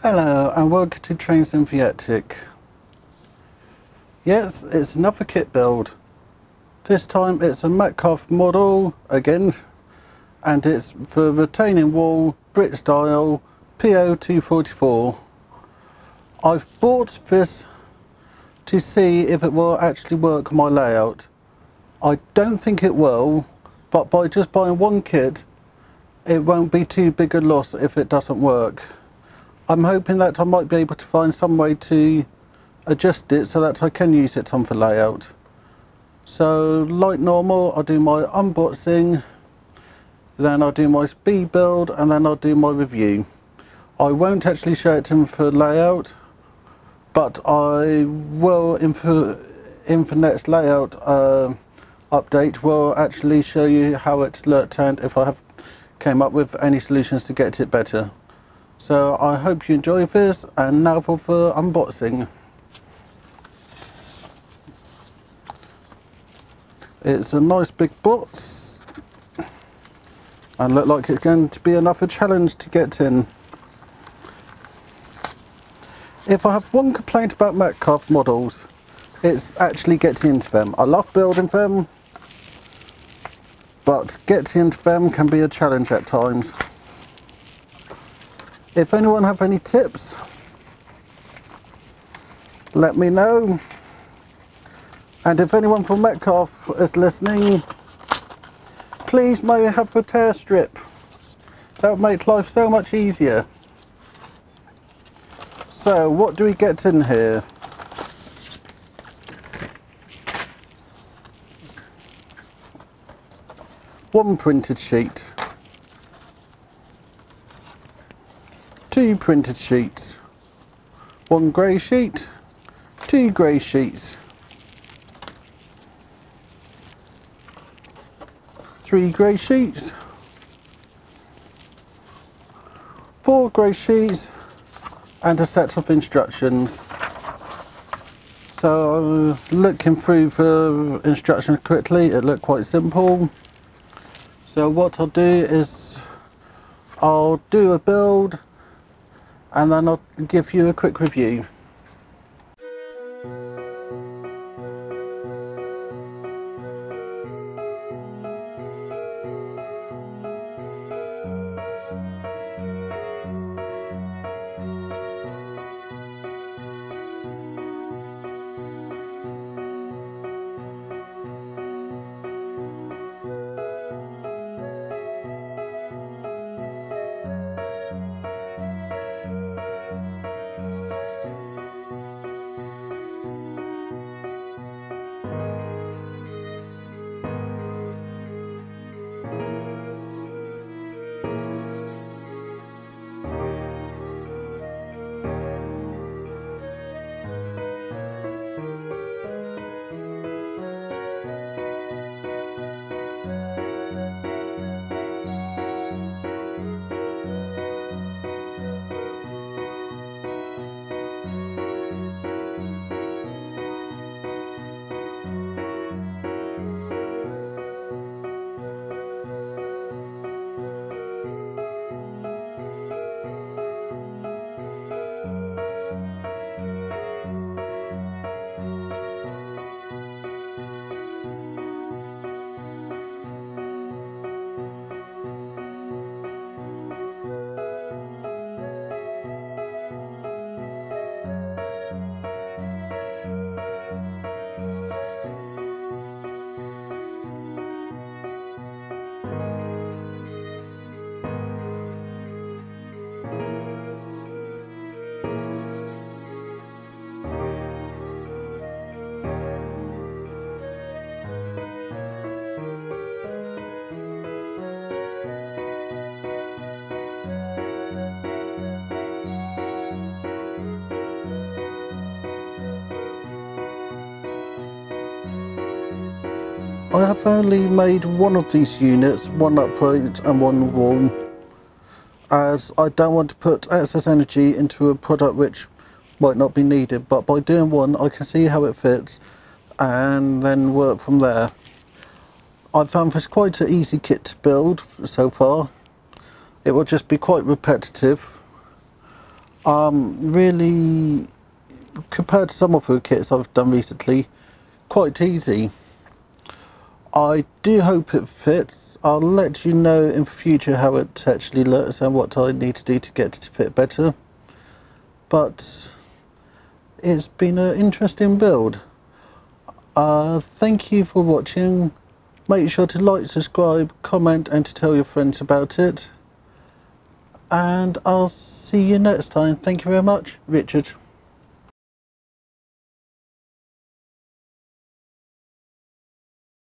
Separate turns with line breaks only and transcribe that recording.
Hello and welcome to Train Synthetic. Yes, it's another kit build. This time it's a Metcalfe model again, and it's for retaining wall brick style PO244. I've bought this to see if it will actually work on my layout. I don't think it will, but by just buying one kit it won't be too big a loss if it doesn't work. I'm hoping that I might be able to find some way to adjust it so that I can use it on the layout. So like normal, I'll do my unboxing, then I'll do my speed build, and then I'll do my review. I won't actually show it in the layout, but I will in the next layout update will actually show you how it looked and if I have came up with any solutions to get it better. So I hope you enjoy this, and now for the unboxing. It's a nice big box and look like it's going to be another challenge to get in. If I have one complaint about Metcalfe models, it's actually getting into them. I love building them, but getting into them can be a challenge at times. If anyone have any tips, let me know. And if anyone from Metcalfe is listening, please may have a tear strip. That would make life so much easier. So what do we get in here? One printed sheet. Two printed sheets, one grey sheet, two grey sheets, three grey sheets, four grey sheets, and a set of instructions. So looking through the instructions quickly, it looked quite simple. So what I'll do is I'll do a build, and then I'll give you a quick review. I have only made one of these units, one upright and one wall, as I don't want to put excess energy into a product which might not be needed, but by doing one I can see how it fits and then work from there. I found this quite an easy kit to build so far. It will just be quite repetitive. Really, compared to some of the kits I've done recently, quite easy. I do hope it fits. I'll let you know in future how it actually looks and what I need to do to get it to fit better. But it's been an interesting build. Thank you for watching. Make sure to like, subscribe, comment and to tell your friends about it. And I'll see you next time. Thank you very much. Richard.